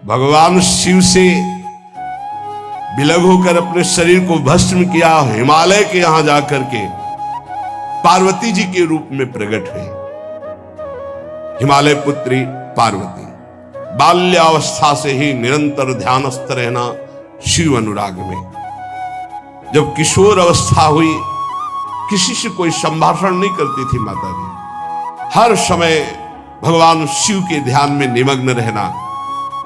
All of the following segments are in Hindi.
भगवान शिव से विलग होकर अपने शरीर को भस्म किया, हिमालय के यहां जाकर के पार्वती जी के रूप में प्रकट हुए। हिमालय पुत्री पार्वती बाल्यावस्था से ही निरंतर ध्यानस्थ रहना शिव अनुराग में। जब किशोर अवस्था हुई, किसी से कोई संभाषण नहीं करती थी माता जी, हर समय भगवान शिव के ध्यान में निमग्न रहना,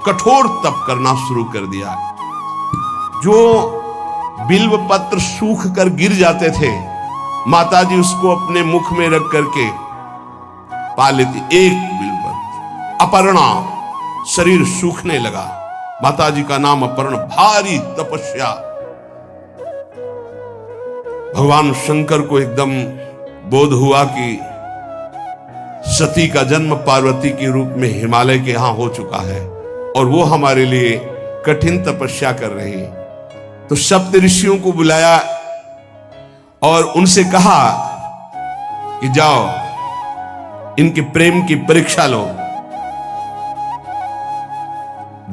कठोर तप करना शुरू कर दिया। जो बिल्व पत्र सूख कर गिर जाते थे, माताजी उसको अपने मुख में रख करके पा लेती। एक बिल्व पत्र, अपर्णा, शरीर सूखने लगा। माताजी का नाम अपर्ण, भारी तपस्या। भगवान शंकर को एकदम बोध हुआ कि सती का जन्म पार्वती के रूप में हिमालय के यहां हो चुका है और वो हमारे लिए कठिन तपस्या कर रही है। तो सप्त ऋषियों को बुलाया और उनसे कहा कि जाओ इनके प्रेम की परीक्षा लो।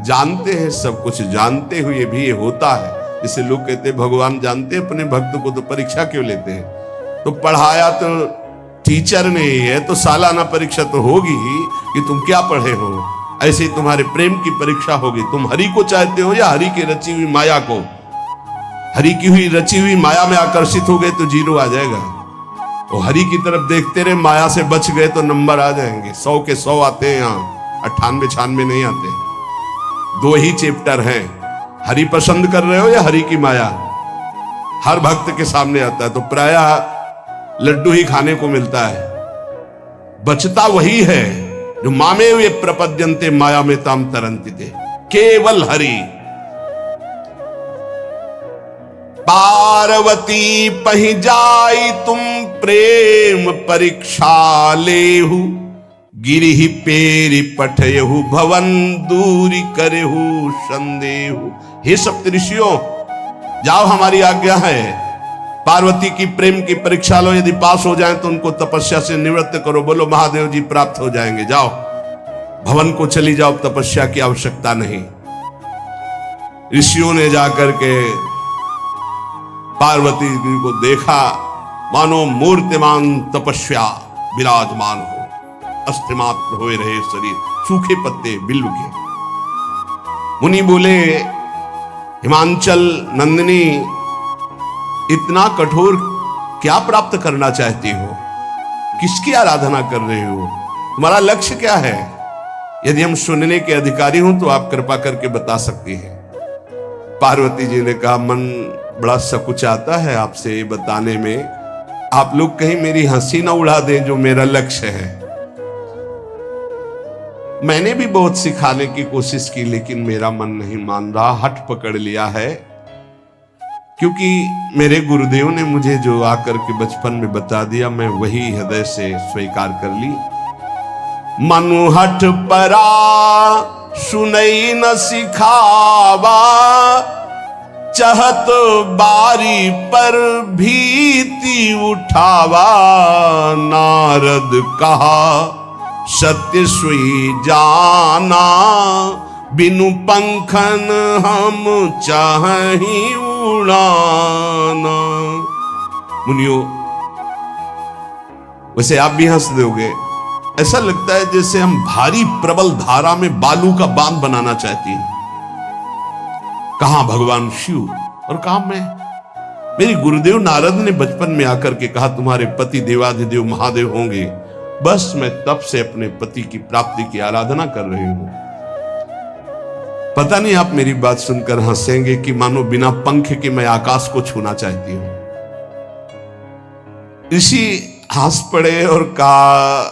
जानते हैं, सब कुछ जानते हुए भी ये होता है। जैसे लोग कहते हैं भगवान जानते हैं अपने भक्त को, तो परीक्षा क्यों लेते हैं? तो पढ़ाया तो टीचर ने है, तो सालाना परीक्षा तो होगी ही कि तुम क्या पढ़े हो। ऐसे ही तुम्हारे प्रेम की परीक्षा होगी। तुम हरि को चाहते हो या हरि की रची हुई माया को? हरि की हुई रची हुई माया में आकर्षित हो गए तो जीरो आ जाएगा। वो हरि की तरफ देखते रहे, माया से बच गए तो नंबर आ जाएंगे। 100 के 100 आते हैं यहाँ, 98-96 नहीं आते। 2 ही चैप्टर हैं, हरि पसंद कर रहे हो या हरि की माया। हर भक्त के सामने आता है तो प्रायः लड्डू ही खाने को मिलता है। बचता वही है जो मामे हुए प्रपद्यन्ते माया में ताम तरंती थे, केवल हरि। पार्वती पहि जाई तुम प्रेम परीक्षा लेहु, गिरिहि पेरि पठयहु भवन दूरी करेहु संदेहु। हे सप्तऋषियों, जाओ हमारी आज्ञा है, पार्वती की प्रेम की परीक्षा लो। यदि पास हो जाएं तो उनको तपस्या से निवृत्त करो। बोलो महादेव जी प्राप्त हो जाएंगे। जाओ भवन को चली जाओ, तपस्या की आवश्यकता नहीं। ऋषियों ने जाकर के पार्वती जी को देखा, मानो मूर्तिमान तपस्या विराजमान हो, अस्थिमात्र हुए रहे शरीर, सूखे पत्ते बिल्व के। मुनि बोले, हिमांचल नंदिनी, इतना कठोर क्या प्राप्त करना चाहती हो? किसकी आराधना कर रहे हो? तुम्हारा लक्ष्य क्या है? यदि हम सुनने के अधिकारी हों तो आप कृपा करके बता सकती हैं। पार्वती जी ने कहा, मन बड़ा सकुचाता है आपसे बताने में। आप लोग कहीं मेरी हंसी ना उड़ा दें जो मेरा लक्ष्य है। मैंने भी बहुत सिखाने की कोशिश की, लेकिन मेरा मन नहीं मान रहा, हठ पकड़ लिया है। क्योंकि मेरे गुरुदेव ने मुझे जो आकर के बचपन में बता दिया, मैं वही हृदय से स्वीकार कर ली। मनु हठ परा सुनई न सिखावा, चहत बारी पर भीति उठावा। नारद कहा सत्य सुई जाना, बिनु पंखन हम चाहि उड़ाना। मुनियो, वैसे आप भी हंस दोगे। ऐसा लगता है जैसे हम भारी प्रबल धारा में बालू का बांध बनाना चाहती हैं। कहां भगवान शिव और कहां मैं? मेरी गुरुदेव नारद ने बचपन में आकर के कहा, तुम्हारे पति देवाधिदेव महादेव होंगे। बस मैं तब से अपने पति की प्राप्ति की आराधना कर रही हूं। पता नहीं आप मेरी बात सुनकर हंसेंगे कि मानो बिना पंख के मैं आकाश को छूना चाहती हूं। ऋषि हंस पड़े और कहा,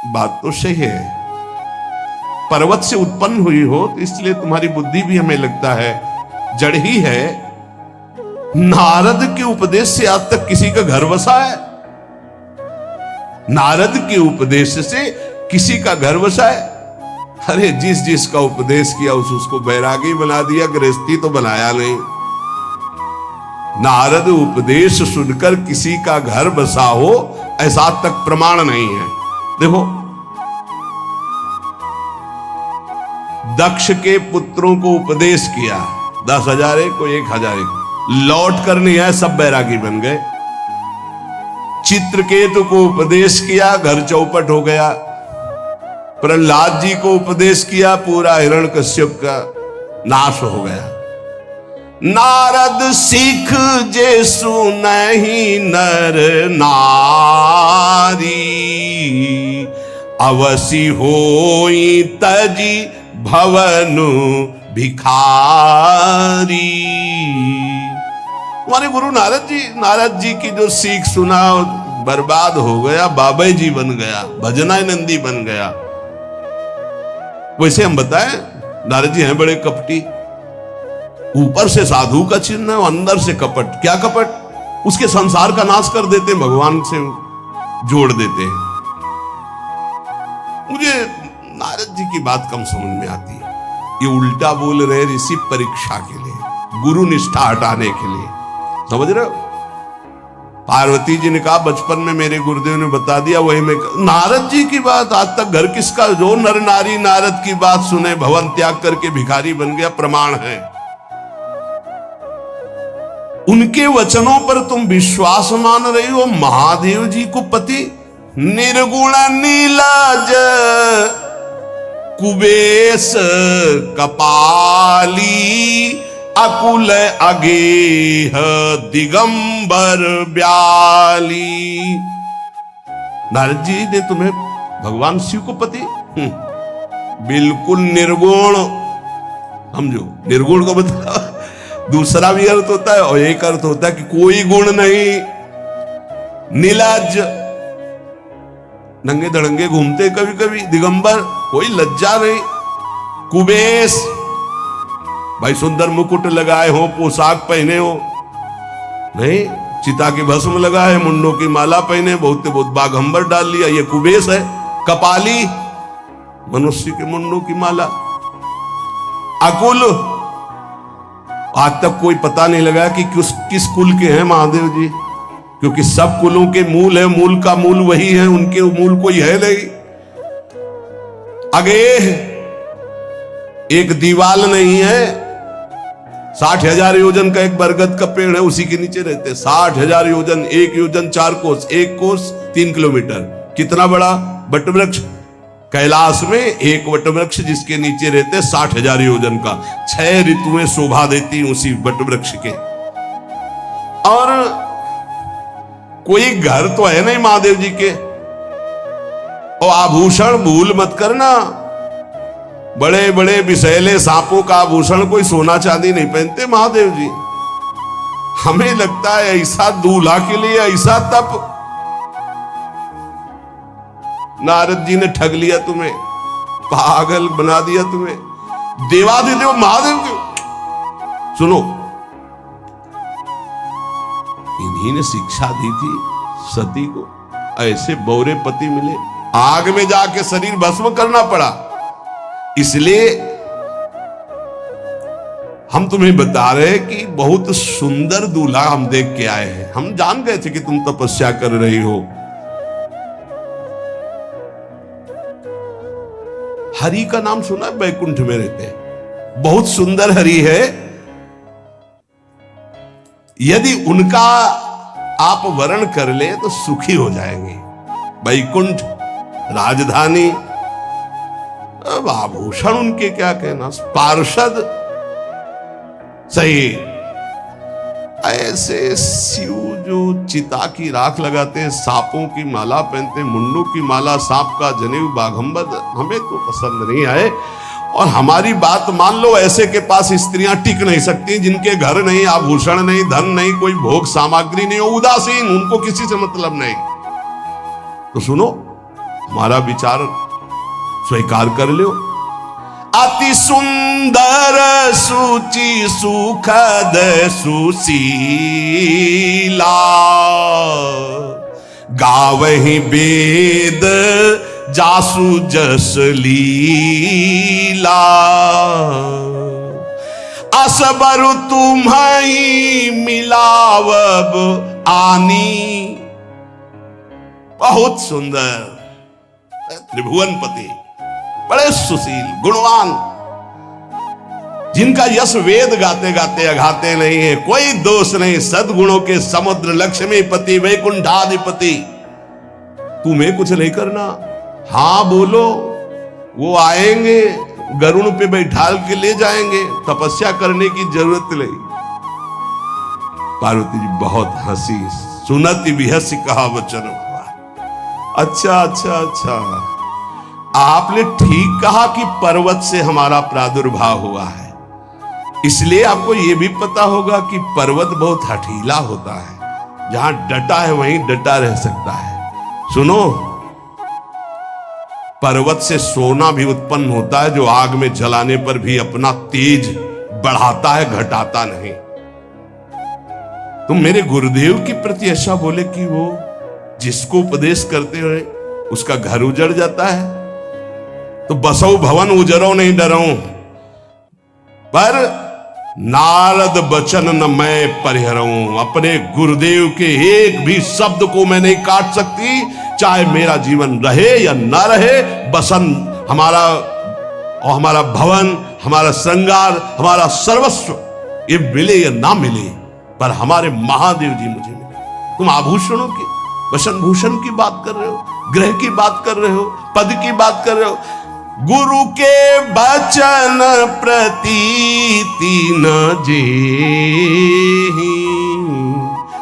बात तो सही है, पर्वत से उत्पन्न हुई हो तो इसलिए तुम्हारी बुद्धि भी हमें लगता है जड़ ही है। नारद के उपदेश से आज तक किसी का घर बसा है? नारद के उपदेश से किसी का घर बसा है? अरे जिस जिसका उपदेश किया उसको बैरागी बना दिया, गृहस्थी तो बनाया नहीं। नारद उपदेश सुनकर किसी का घर बसा हो ऐसा तक प्रमाण नहीं है। देखो, दक्ष के पुत्रों को उपदेश किया, 10,000 एक को 1,000 एक, लौट कर नहीं आए, सब बैरागी बन गए। चित्रकेतु को उपदेश किया, घर चौपट हो गया। प्रहलाद जी को उपदेश किया, पूरा हिरण्यकश्यप का नाश हो गया। नारद सिख जे सुनहि नर नारी, अवसी होई तजी भवनु भिखारी। हमारे गुरु नारद जी की जो सीख सुना, बर्बाद हो गया, बाबा जी बन गया, भजनानंदी बन गया। वैसे हम बताएं, नारद जी हैं बड़े कपटी, ऊपर से साधु का चिन्ह है, अंदर से कपट। क्या कपट? उसके संसार का नाश कर देते, भगवान से जोड़ देते हैं। मुझे नारद जी की बात कम समझ में आती है। ये उल्टा बोल रहे ऋषि परीक्षा के लिए, गुरु निष्ठा हटाने के लिए, समझ रहे हो? पार्वती जी ने कहा बचपन में मेरे गुरुदेव ने बता दिया, वही में नारद जी की बात आज तक घर किसका? जो नर नारी नारद की बात सुने भवन त्याग करके भिखारी बन गया, प्रमाण है। उनके वचनों पर तुम विश्वास मान रही हो। महादेव जी को पति निर्गुण नीलाज कुबेश कपाली, अकुल अगेह दिगंबर ब्याली। नारद जी ने तुम्हें भगवान शिव को पति बिल्कुल निर्गुण समझो। निर्गुण को बता, दूसरा भी अर्थ होता है और एक अर्थ होता है कि कोई गुण नहीं। नीलाज, नंगे धड़ंगे घूमते कभी कभी। दिगंबर, कोई लज्जा नहीं। कुबेश, भाई सुंदर मुकुट लगाए हो, पोशाक पहने हो, नहीं, चिता की भस्म लगाए, मुंडों की माला पहने, बहुत बाघंबर डाल लिया, ये कुबेश है। कपाली, मनुष्य के मुंडों की माला। अकुल, आज तक कोई पता नहीं लगा कि किस कुल के हैं महादेव जी, क्योंकि सब कुलों के मूल है, मूल का मूल वही है, उनके मूल कोई है नहीं। अगेह, एक दीवाल नहीं है, 60,000 योजन का एक बरगद का पेड़ है, उसी के नीचे रहते। 60,000 योजन, 1 योजन 4 कोस, 1 कोस 3 किलोमीटर। कितना बड़ा वटवृक्ष? कैलाश में एक वटवृक्ष जिसके नीचे रहते 60,000 योजन का। 6 ऋतुएं शोभा देती उसी वटवृक्ष के। और कोई घर तो है नहीं महादेव जी के। और आभूषण भूल मत करना, बड़े बड़े विषैले सांपों का आभूषण कोई सोना चांदी नहीं पहनते महादेव जी। हमें लगता है ऐसा दूल्हा के लिए ऐसा तप। नारद जी ने ठग लिया तुम्हें, पागल बना दिया तुम्हें। देवाधिदेव महादेव के सुनो, इन्हीं ने शिक्षा दी थी सती को। ऐसे बौरे पति मिले, आग में जाके शरीर भस्म करना पड़ा। इसलिए हम तुम्हें बता रहे हैं कि बहुत सुंदर दूल्हा हम देख के आए हैं। हम जान गए थे कि तुम तपस्या कर रही हो। हरि का नाम सुना है? बैकुंठ में रहते हैं, बहुत सुंदर हरि है। यदि उनका आप वर्ण कर ले तो सुखी हो जाएंगे। बैकुंठ राजधानी, अब आभूषण उनके क्या कहना, पार्षद सही। ऐसे शिव जो चिता की राख लगाते हैं, सांपों की माला पहनते, मुंडों की माला, सांप का जनेऊ, बाघंबर, हमें तो पसंद नहीं आए। और हमारी बात मान लो, ऐसे के पास स्त्रियां टिक नहीं सकती जिनके घर नहीं, आभूषण नहीं, धन नहीं, कोई भोग सामग्री नहीं, उदासीन, उनको किसी से मतलब नहीं। तो सुनो, हमारा विचार स्वीकार कर लो। अति सुंदर सुचि सुखद सुशीला, गावहि वेद जासु जस लीला, असबर तुम्हि मिलावब आनी। बहुत सुंदर त्रिभुवनपति, बड़े सुशील, गुणवान, जिनका यश वेद गाते गाते अघाते नहीं है, कोई दोष नहीं, सद्गुणों के समुद्र, लक्ष्मीपति वैकुंठाधिपति। तुम्हें कुछ नहीं करना, हां बोलो, वो आएंगे, गरुड़ पे बैठाल के ले जाएंगे, तपस्या करने की जरूरत नहीं। पार्वती जी बहुत हंसी, सुनती भी हंसी कहा वचन हुआ। अच्छा अच्छा अच्छा, आपने ठीक कहा कि पर्वत से हमारा प्रादुर्भाव हुआ है, इसलिए आपको यह भी पता होगा कि पर्वत बहुत हठीला होता है, जहां डटा है वहीं डटा रह सकता है। सुनो, पर्वत से सोना भी उत्पन्न होता है, जो आग में जलाने पर भी अपना तेज बढ़ाता है, घटाता नहीं। तुम मेरे गुरुदेव के प्रति ऐसा बोले कि वो जिसको उपदेश करते हुए उसका घर उजड़ जाता है, तो बसौ भवन उजरो नहीं डरो, पर नारद बचन न मैं परिहरऊं। अपने गुरुदेव के एक भी शब्द को मैं नहीं काट सकती, चाहे मेरा जीवन रहे या ना रहे। बसन हमारा और हमारा भवन, हमारा श्रृंगार, हमारा सर्वस्व, ये मिले या ना मिले, पर हमारे महादेव जी मुझे मिले। तुम आभूषणों की, वसन भूषण की बात कर रहे हो, ग्रह की बात कर रहे हो, पद की बात कर रहे हो। गुरु के बचन प्रतीति न जेहि,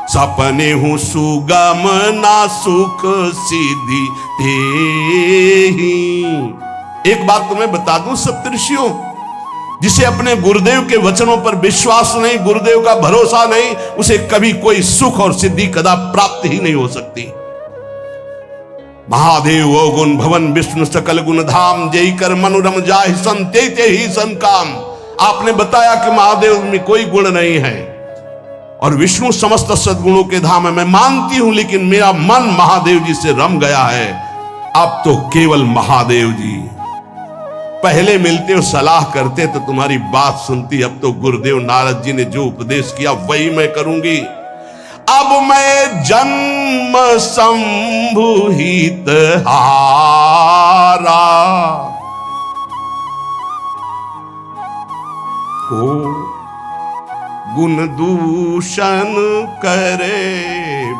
सपने हूं सुगम ना सुख सिद्धि तेहि। एक बात तुम्हें बता दूं सप्तऋषियों, जिसे अपने गुरुदेव के वचनों पर विश्वास नहीं, गुरुदेव का भरोसा नहीं, उसे कभी कोई सुख और सिद्धि कदा प्राप्त ही नहीं हो सकती। महादेव वो गुण भवन विष्णु सकल गुण धाम, जय कर मनोरम जाहि सन ते ही सन काम। आपने बताया कि महादेव में कोई गुण नहीं है और विष्णु समस्त सद्गुणों के धाम है, मैं मानती हूं, लेकिन मेरा मन महादेव जी से रम गया है। अब तो केवल महादेव जी, पहले मिलते हो सलाह करते तो तुम्हारी बात सुनती, अब तो गुरुदेव नारद जी ने जो उपदेश किया वही मैं करूंगी। अब मैं जन्म संभुहित हारा, को गुण दूषण करे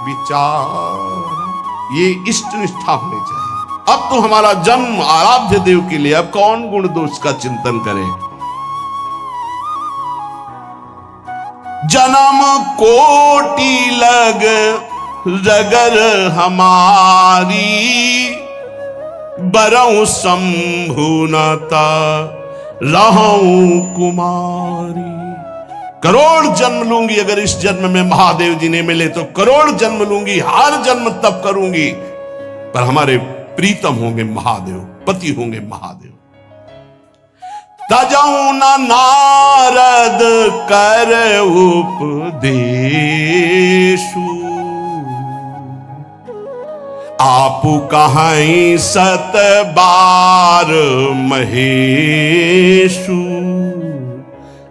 विचार। ये इष्ट निष्ठा होनी चाहिए। अब तो हमारा जन्म आराध्य देव के लिए, अब कौन गुण दोष का चिंतन करे। जन्म कोटि लग रगर हमारी, बरऊ शंभुनता रहूं कुमारी। करोड़ जन्म लूंगी, अगर इस जन्म में महादेव जी ने मिले तो करोड़ जन्म लूंगी, हर जन्म तब करूंगी, पर हमारे प्रीतम होंगे महादेव, पति होंगे महादेव। तजऊ न नारद कर उपदेशु, आपु कहीं सत बार महेशु।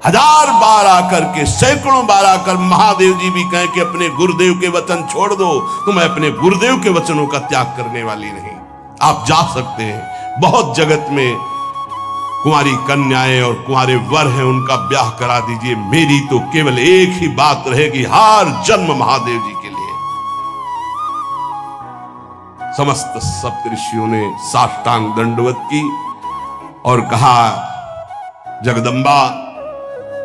हजार बार आकर के, सैकड़ों बार आकर महादेव जी भी कहें कि अपने गुरुदेव के वचन छोड़ दो, तो मैं अपने गुरुदेव के वचनों का त्याग करने वाली नहीं। आप जा सकते हैं, बहुत जगत में कुंवारी कन्याएं और कुंवारे वर हैं, उनका ब्याह करा दीजिए। मेरी तो केवल एक ही बात रहेगी, हर जन्म महादेव जी के लिए। समस्त सप्तऋषियों ने साष्टांग दंडवत की और कहा, जगदम्बा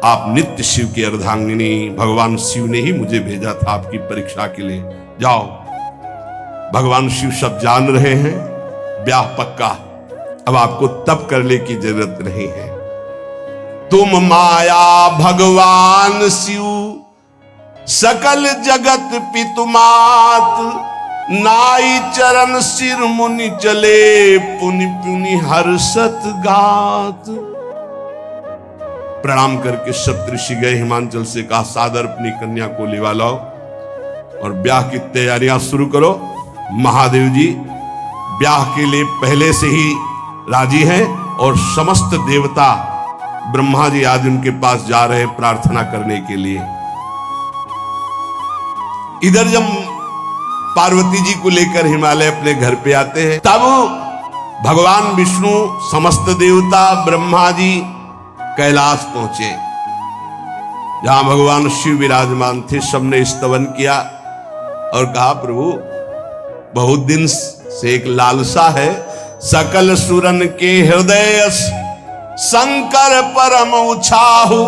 आप नित्य शिव की अर्धांगिनी, भगवान शिव ने ही मुझे भेजा था आपकी परीक्षा के लिए। जाओ, भगवान शिव सब जान रहे हैं, ब्याह पक्का, अब आपको तप करने की जरूरत नहीं है। तुम माया भगवान शिव, सकल जगत पितुमात, नाई चरण सिर मुनि चले, पुनि पुनि हर्षत गात। प्रणाम करके सप्तऋषि गए, हिमांचल से कहा, सादर अपनी कन्या को लिवा लाओ और ब्याह की तैयारियां शुरू करो। महादेव जी ब्याह के लिए पहले से ही राजी हैं और समस्त देवता ब्रह्मा जी आदि उनके पास जा रहे हैं प्रार्थना करने के लिए। इधर जब पार्वती जी को लेकर हिमालय अपने घर पे आते हैं, तब भगवान विष्णु, समस्त देवता, ब्रह्मा जी कैलाश पहुंचे, जहां भगवान शिव विराजमान थे। सबने स्तवन किया और कहा, प्रभु बहुत दिन से एक लालसा है, सकल सुरन के हृदय शंकर परम उछाहु,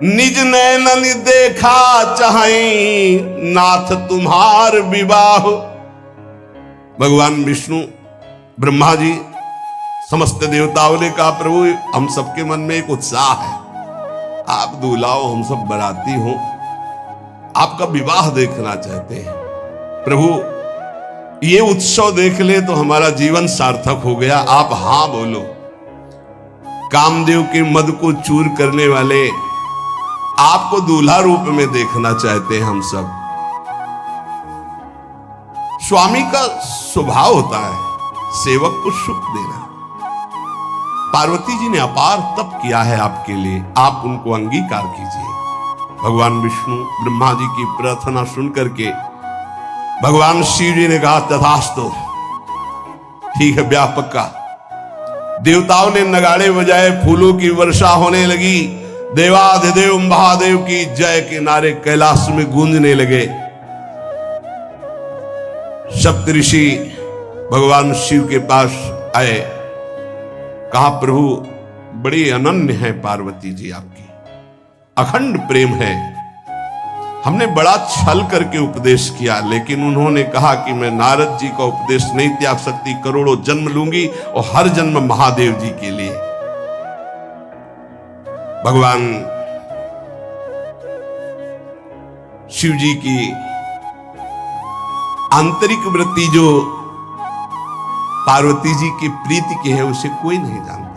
निज नैनन देखा चाहई नाथ तुम्हार विवाह। भगवान विष्णु ब्रह्मा जी समस्त देवताओं ने कहा, प्रभु हम सबके मन में एक उत्साह है, आप दूल्हा हो, हम सब बराती हो, आपका विवाह देखना चाहते हैं। प्रभु ये उत्सव देख ले तो हमारा जीवन सार्थक हो गया, आप हां बोलो। कामदेव के मद को चूर करने वाले आपको दूल्हा रूप में देखना चाहते हैं हम सब। स्वामी का स्वभाव होता है सेवक को सुख देना। पार्वती जी ने अपार तप किया है आपके लिए, आप उनको अंगीकार कीजिए। भगवान विष्णु ब्रह्मा जी की प्रार्थना सुन करके भगवान शिव जी ने कहा, तथास्तु, ठीक है ब्याह पक्का। देवताओं ने नगाड़े बजाए, फूलों की वर्षा होने लगी, देवाधिदेव महादेव की जय के नारे कैलाश में गूंजने लगे। सप्तऋषि भगवान शिव के पास आए, कहा, प्रभु बड़ी अनन्य है पार्वती जी, आपकी अखंड प्रेम है, हमने बड़ा छल करके उपदेश किया, लेकिन उन्होंने कहा कि मैं नारद जी का उपदेश नहीं त्याग सकती, करोड़ों जन्म लूंगी और हर जन्म महादेव जी के लिए। भगवान शिव जी की आंतरिक वृत्ति जो पार्वती जी की प्रीति की है, उसे कोई नहीं जानता।